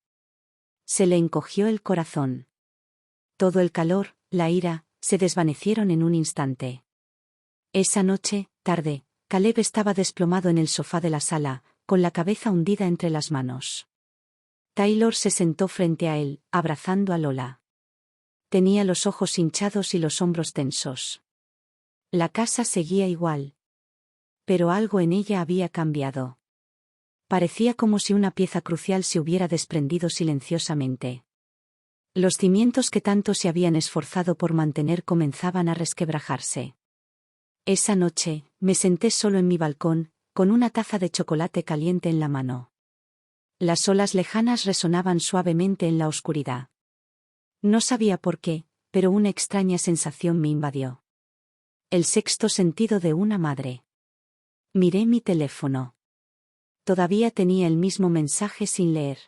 Se le encogió el corazón. Todo el calor, la ira, se desvanecieron en un instante. Esa noche, tarde, Caleb estaba desplomado en el sofá de la sala, con la cabeza hundida entre las manos. Taylor se sentó frente a él, abrazando a Lola. Tenía los ojos hinchados y los hombros tensos. La casa seguía igual. Pero algo en ella había cambiado. Parecía como si una pieza crucial se hubiera desprendido silenciosamente. Los cimientos que tanto se habían esforzado por mantener comenzaban a resquebrajarse. Esa noche, me senté solo en mi balcón, con una taza de chocolate caliente en la mano. Las olas lejanas resonaban suavemente en la oscuridad. No sabía por qué, pero una extraña sensación me invadió. El sexto sentido de una madre. Miré mi teléfono. Todavía tenía el mismo mensaje sin leer.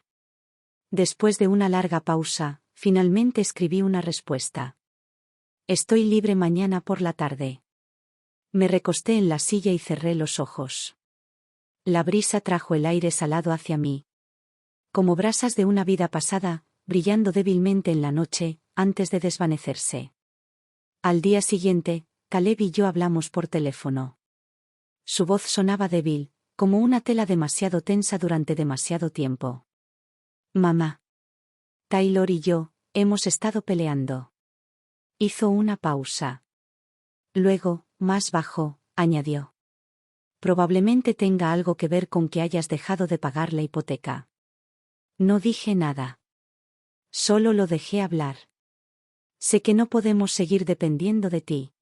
Después de una larga pausa, finalmente escribí una respuesta. Estoy libre mañana por la tarde. Me recosté en la silla y cerré los ojos. La brisa trajo el aire salado hacia mí. Como brasas de una vida pasada, brillando débilmente en la noche, antes de desvanecerse. Al día siguiente, Caleb y yo hablamos por teléfono. Su voz sonaba débil, como una tela demasiado tensa durante demasiado tiempo. Mamá. Taylor y yo, hemos estado peleando. Hizo una pausa. Luego, más bajo, añadió. Probablemente tenga algo que ver con que hayas dejado de pagar la hipoteca. No dije nada. Solo lo dejé hablar. Sé que no podemos seguir dependiendo de ti.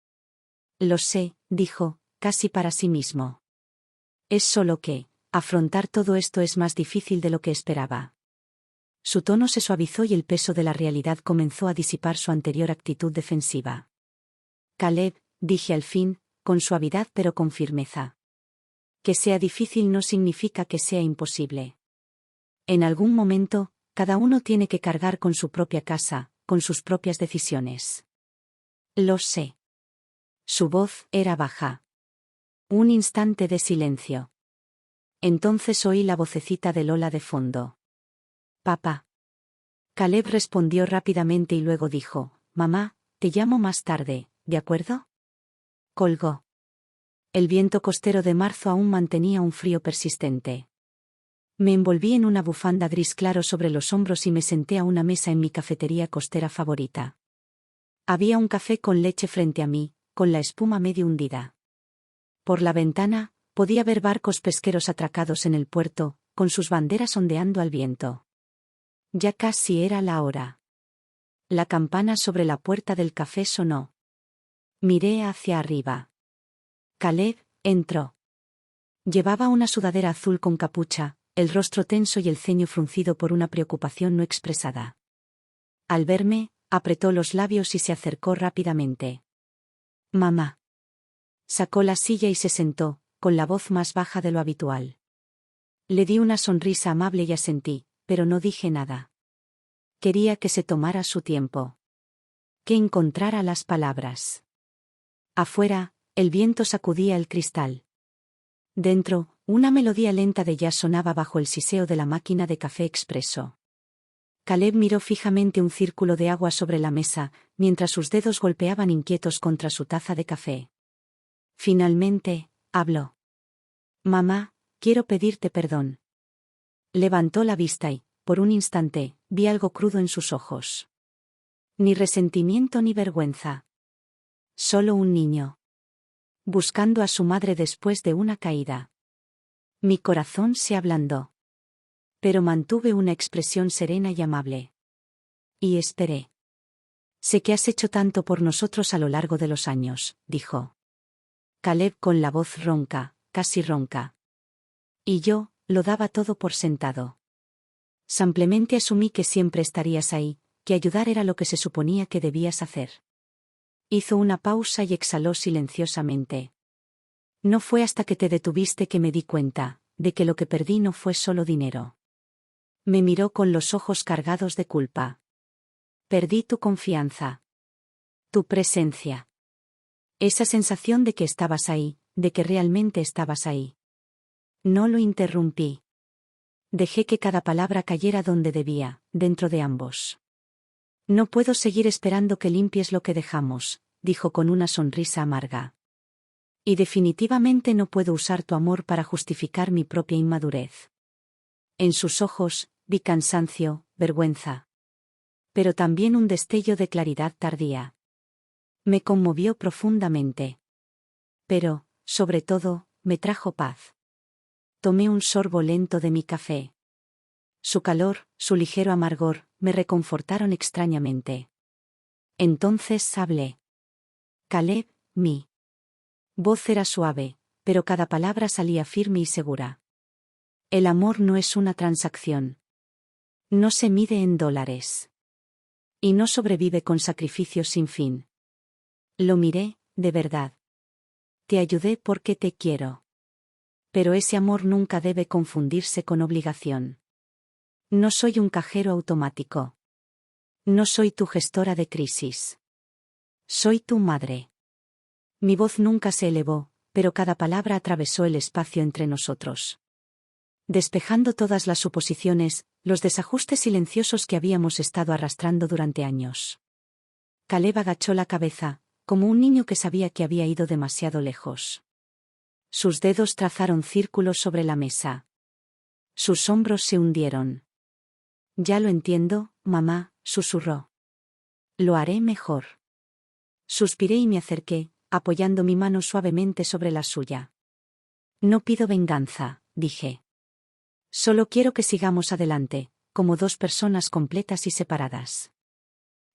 Lo sé, dijo, casi para sí mismo. Es solo que, afrontar todo esto es más difícil de lo que esperaba. Su tono se suavizó y el peso de la realidad comenzó a disipar su anterior actitud defensiva. Caleb, dije al fin, con suavidad pero con firmeza. Que sea difícil no significa que sea imposible. En algún momento, cada uno tiene que cargar con su propia casa, con sus propias decisiones. Lo sé. Su voz era baja. Un instante de silencio. Entonces oí la vocecita de Lola de fondo. Papá. Caleb respondió rápidamente y luego dijo, mamá, te llamo más tarde, ¿de acuerdo? Colgó. El viento costero de marzo aún mantenía un frío persistente. Me envolví en una bufanda gris claro sobre los hombros y me senté a una mesa en mi cafetería costera favorita. Había un café con leche frente a mí, con la espuma medio hundida. Por la ventana, podía ver barcos pesqueros atracados en el puerto, con sus banderas ondeando al viento. Ya casi era la hora. La campana sobre la puerta del café sonó. Miré hacia arriba. Caleb entró. Llevaba una sudadera azul con capucha, el rostro tenso y el ceño fruncido por una preocupación no expresada. Al verme, apretó los labios y se acercó rápidamente. Mamá. Sacó la silla y se sentó, con la voz más baja de lo habitual. Le di una sonrisa amable y asentí, pero no dije nada. Quería que se tomara su tiempo. Que encontrara las palabras. Afuera, el viento sacudía el cristal. Dentro, una melodía lenta de jazz sonaba bajo el siseo de la máquina de café expreso. Caleb miró fijamente un círculo de agua sobre la mesa, mientras sus dedos golpeaban inquietos contra su taza de café. Finalmente, habló. Mamá, quiero pedirte perdón. Levantó la vista y, por un instante, vi algo crudo en sus ojos. Ni resentimiento ni vergüenza. Solo un niño. Buscando a su madre después de una caída. Mi corazón se ablandó. Pero mantuve una expresión serena y amable. Y esperé. Sé que has hecho tanto por nosotros a lo largo de los años, dijo. Caleb con la voz ronca, casi ronca. Y yo, lo daba todo por sentado. Simplemente asumí que siempre estarías ahí, que ayudar era lo que se suponía que debías hacer. Hizo una pausa y exhaló silenciosamente. No fue hasta que te detuviste que me di cuenta, de que lo que perdí no fue solo dinero. Me miró con los ojos cargados de culpa. Perdí tu confianza. Tu presencia. Esa sensación de que estabas ahí, de que realmente estabas ahí. No lo interrumpí. Dejé que cada palabra cayera donde debía, dentro de ambos. No puedo seguir esperando que limpies lo que dejamos, dijo con una sonrisa amarga. Y definitivamente no puedo usar tu amor para justificar mi propia inmadurez. En sus ojos, vi cansancio, vergüenza. Pero también un destello de claridad tardía. Me conmovió profundamente. Pero, sobre todo, me trajo paz. Tomé un sorbo lento de mi café. Su calor, su ligero amargor, me reconfortaron extrañamente. Entonces hablé. Caleb, mi voz era suave, pero cada palabra salía firme y segura. El amor no es una transacción. No se mide en dólares. Y no sobrevive con sacrificios sin fin. Lo miré, de verdad. Te ayudé porque te quiero. Pero ese amor nunca debe confundirse con obligación. No soy un cajero automático. No soy tu gestora de crisis. Soy tu madre. Mi voz nunca se elevó, pero cada palabra atravesó el espacio entre nosotros. Despejando todas las suposiciones, los desajustes silenciosos que habíamos estado arrastrando durante años. Caleb agachó la cabeza, como un niño que sabía que había ido demasiado lejos. Sus dedos trazaron círculos sobre la mesa. Sus hombros se hundieron. Ya lo entiendo, mamá, susurró. Lo haré mejor. Suspiré y me acerqué, apoyando mi mano suavemente sobre la suya. No pido venganza, dije. Solo quiero que sigamos adelante, como dos personas completas y separadas.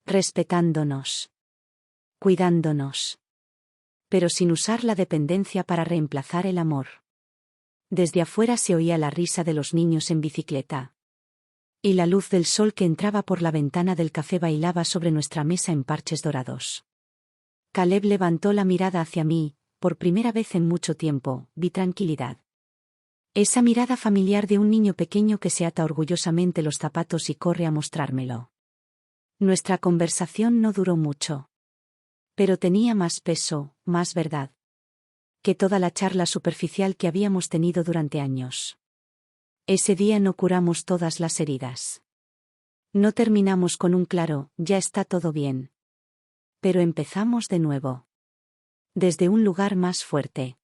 Respetándonos. Cuidándonos. Pero sin usar la dependencia para reemplazar el amor. Desde afuera se oía la risa de los niños en bicicleta. Y la luz del sol que entraba por la ventana del café bailaba sobre nuestra mesa en parches dorados. Caleb levantó la mirada hacia mí, por primera vez en mucho tiempo, vi tranquilidad. Esa mirada familiar de un niño pequeño que se ata orgullosamente los zapatos y corre a mostrármelo. Nuestra conversación no duró mucho. Pero tenía más peso, más verdad, que toda la charla superficial que habíamos tenido durante años. Ese día no curamos todas las heridas. No terminamos con un claro, ya está todo bien. Pero empezamos de nuevo. Desde un lugar más fuerte.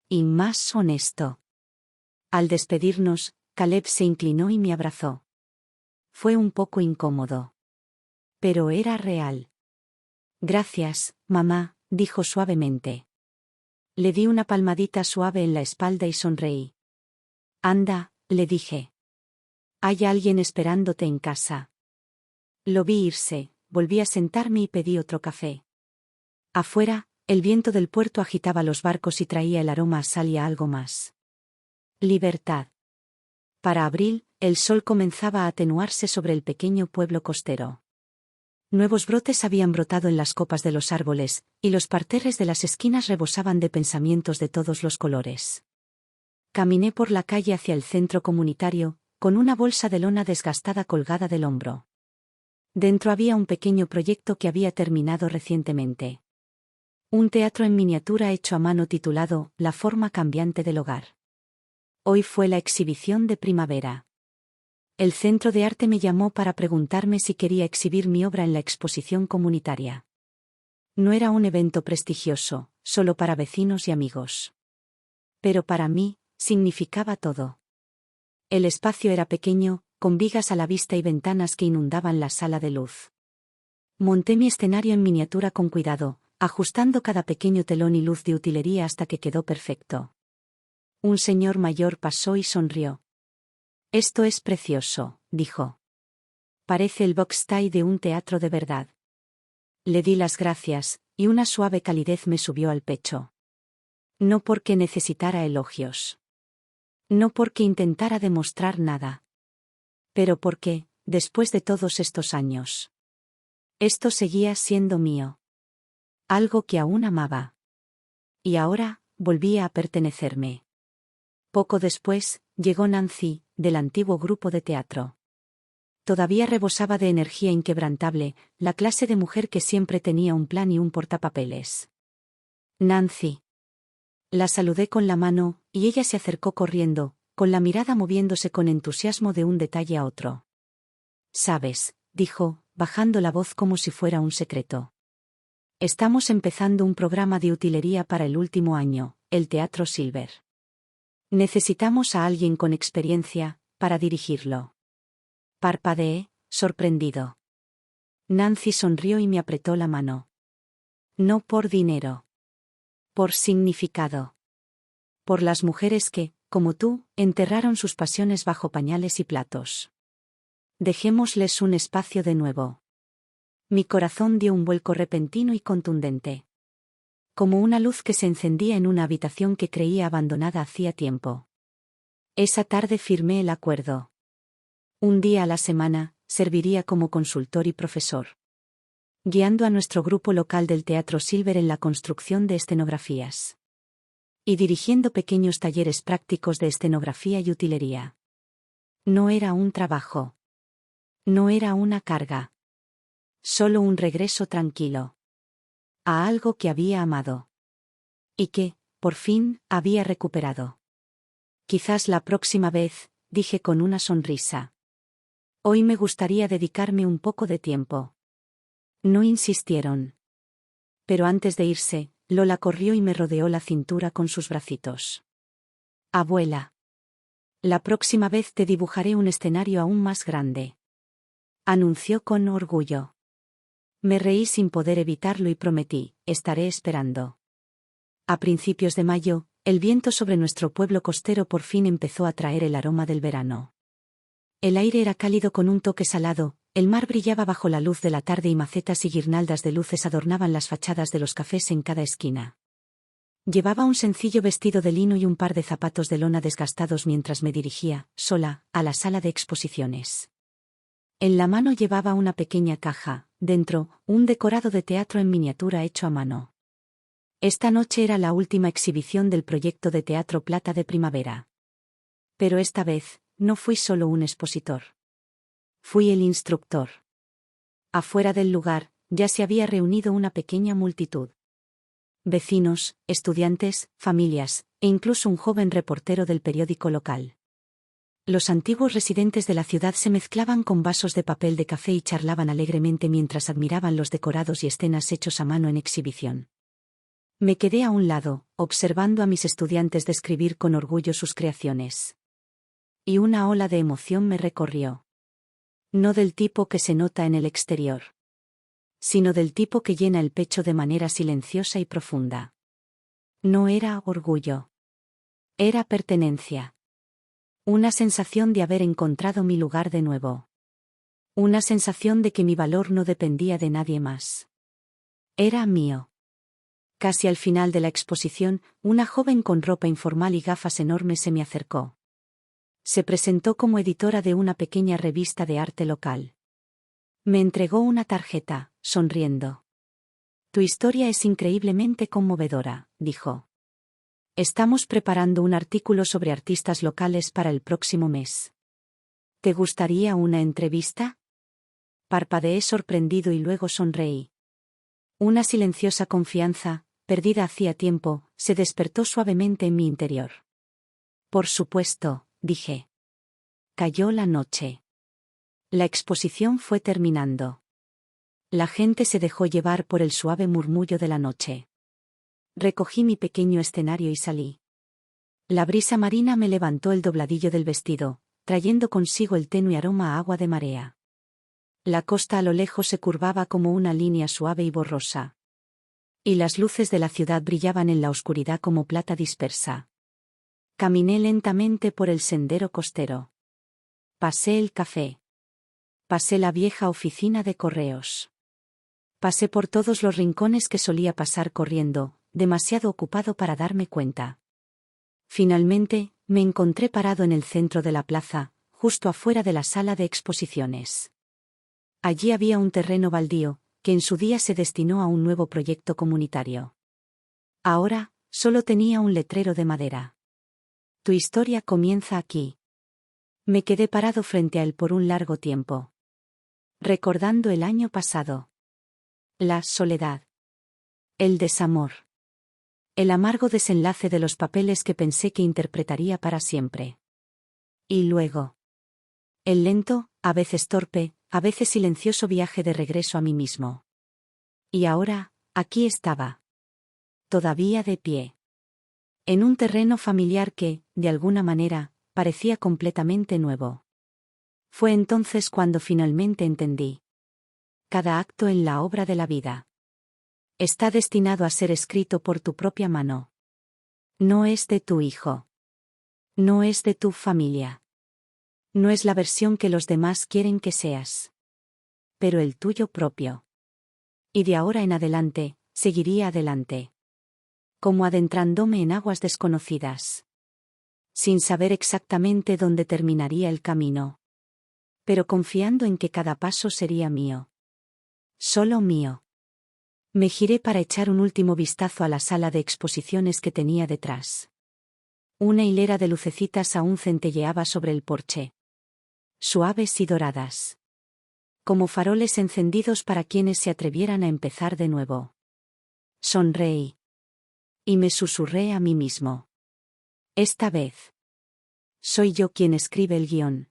Y más honesto. Al despedirnos, Caleb se inclinó y me abrazó. Fue un poco incómodo. Pero era real. Gracias, mamá, dijo suavemente. Le di una palmadita suave en la espalda y sonreí. Anda, le dije. Hay alguien esperándote en casa. Lo vi irse, volví a sentarme y pedí otro café. Afuera, el viento del puerto agitaba los barcos y traía el aroma a sal y a algo más. Libertad. Para abril, el sol comenzaba a atenuarse sobre el pequeño pueblo costero. Nuevos brotes habían brotado en las copas de los árboles, y los parterres de las esquinas rebosaban de pensamientos de todos los colores. Caminé por la calle hacia el centro comunitario, con una bolsa de lona desgastada colgada del hombro. Dentro había un pequeño proyecto que había terminado recientemente. Un teatro en miniatura hecho a mano titulado La forma cambiante del hogar. Hoy fue la exhibición de primavera. El centro de arte me llamó para preguntarme si quería exhibir mi obra en la exposición comunitaria. No era un evento prestigioso, solo para vecinos y amigos. Pero para mí, significaba todo. El espacio era pequeño, con vigas a la vista y ventanas que inundaban la sala de luz. Monté mi escenario en miniatura con cuidado, ajustando cada pequeño telón y luz de utilería hasta que quedó perfecto. Un señor mayor pasó y sonrió. Esto es precioso, dijo. Parece el boxstay de un teatro de verdad. Le di las gracias, y una suave calidez me subió al pecho. No porque necesitara elogios. No porque intentara demostrar nada. Pero porque, después de todos estos años, esto seguía siendo mío. Algo que aún amaba. Y ahora, volvía a pertenecerme. Poco después, llegó Nancy, del antiguo grupo de teatro. Todavía rebosaba de energía inquebrantable, la clase de mujer que siempre tenía un plan y un portapapeles. Nancy. La saludé con la mano, y ella se acercó corriendo, con la mirada moviéndose con entusiasmo de un detalle a otro. Sabes, dijo, bajando la voz como si fuera un secreto. Estamos empezando un programa de utilería para el último año, el Teatro Silver. Necesitamos a alguien con experiencia, para dirigirlo. Parpadeé, sorprendido. Nancy sonrió y me apretó la mano. No por dinero. Por significado. Por las mujeres que, como tú, enterraron sus pasiones bajo pañales y platos. Dejémosles un espacio de nuevo. Mi corazón dio un vuelco repentino y contundente. Como una luz que se encendía en una habitación que creía abandonada hacía tiempo. Esa tarde firmé el acuerdo. Un día a la semana, serviría como consultor y profesor. Guiando a nuestro grupo local del Teatro Silver en la construcción de escenografías. Y dirigiendo pequeños talleres prácticos de escenografía y utilería. No era un trabajo. No era una carga. Solo un regreso tranquilo. A algo que había amado. Y que, por fin, había recuperado. Quizás la próxima vez, dije con una sonrisa. Hoy me gustaría dedicarme un poco de tiempo. No insistieron. Pero antes de irse, Lola corrió y me rodeó la cintura con sus bracitos. Abuela. La próxima vez te dibujaré un escenario aún más grande. Anunció con orgullo. Me reí sin poder evitarlo y prometí, estaré esperando. A principios de mayo, el viento sobre nuestro pueblo costero por fin empezó a traer el aroma del verano. El aire era cálido con un toque salado, el mar brillaba bajo la luz de la tarde y macetas y guirnaldas de luces adornaban las fachadas de los cafés en cada esquina. Llevaba un sencillo vestido de lino y un par de zapatos de lona desgastados mientras me dirigía, sola, a la sala de exposiciones. En la mano llevaba una pequeña caja, dentro, un decorado de teatro en miniatura hecho a mano. Esta noche era la última exhibición del proyecto de Teatro Plata de Primavera. Pero esta vez, no fui solo un expositor. Fui el instructor. Afuera del lugar, ya se había reunido una pequeña multitud. Vecinos, estudiantes, familias, e incluso un joven reportero del periódico local. Los antiguos residentes de la ciudad se mezclaban con vasos de papel de café y charlaban alegremente mientras admiraban los decorados y escenas hechos a mano en exhibición. Me quedé a un lado, observando a mis estudiantes describir con orgullo sus creaciones. Y una ola de emoción me recorrió. No del tipo que se nota en el exterior, sino del tipo que llena el pecho de manera silenciosa y profunda. No era orgullo. Era pertenencia. Una sensación de haber encontrado mi lugar de nuevo. Una sensación de que mi valor no dependía de nadie más. Era mío. Casi al final de la exposición, una joven con ropa informal y gafas enormes se me acercó. Se presentó como editora de una pequeña revista de arte local. Me entregó una tarjeta, sonriendo. Tu historia es increíblemente conmovedora, dijo. Estamos preparando un artículo sobre artistas locales para el próximo mes. ¿Te gustaría una entrevista? Parpadeé sorprendido y luego sonreí. Una silenciosa confianza, perdida hacía tiempo, se despertó suavemente en mi interior. Por supuesto, dije. Cayó la noche. La exposición fue terminando. La gente se dejó llevar por el suave murmullo de la noche. Recogí mi pequeño escenario y salí. La brisa marina me levantó el dobladillo del vestido, trayendo consigo el tenue aroma a agua de marea. La costa a lo lejos se curvaba como una línea suave y borrosa. Y las luces de la ciudad brillaban en la oscuridad como plata dispersa. Caminé lentamente por el sendero costero. Pasé el café. Pasé la vieja oficina de correos. Pasé por todos los rincones que solía pasar corriendo, demasiado ocupado para darme cuenta. Finalmente, me encontré parado en el centro de la plaza, justo afuera de la sala de exposiciones. Allí había un terreno baldío, que en su día se destinó a un nuevo proyecto comunitario. Ahora, solo tenía un letrero de madera. Tu historia comienza aquí. Me quedé parado frente a él por un largo tiempo. Recordando el año pasado. La soledad. El desamor. El amargo desenlace de los papeles que pensé que interpretaría para siempre. Y luego. El lento, a veces torpe, a veces silencioso viaje de regreso a mí mismo. Y ahora, aquí estaba. Todavía de pie. En un terreno familiar que, de alguna manera, parecía completamente nuevo. Fue entonces cuando finalmente entendí. Cada acto en la obra de la vida está destinado a ser escrito por tu propia mano. No es de tu hijo. No es de tu familia. No es la versión que los demás quieren que seas. Pero el tuyo propio. Y de ahora en adelante, seguiría adelante. Como adentrándome en aguas desconocidas. Sin saber exactamente dónde terminaría el camino. Pero confiando en que cada paso sería mío. Solo mío. Me giré para echar un último vistazo a la sala de exposiciones que tenía detrás. Una hilera de lucecitas aún centelleaba sobre el porche. Suaves y doradas. Como faroles encendidos para quienes se atrevieran a empezar de nuevo. Sonreí. Y me susurré a mí mismo. Esta vez. Soy yo quien escribe el guión.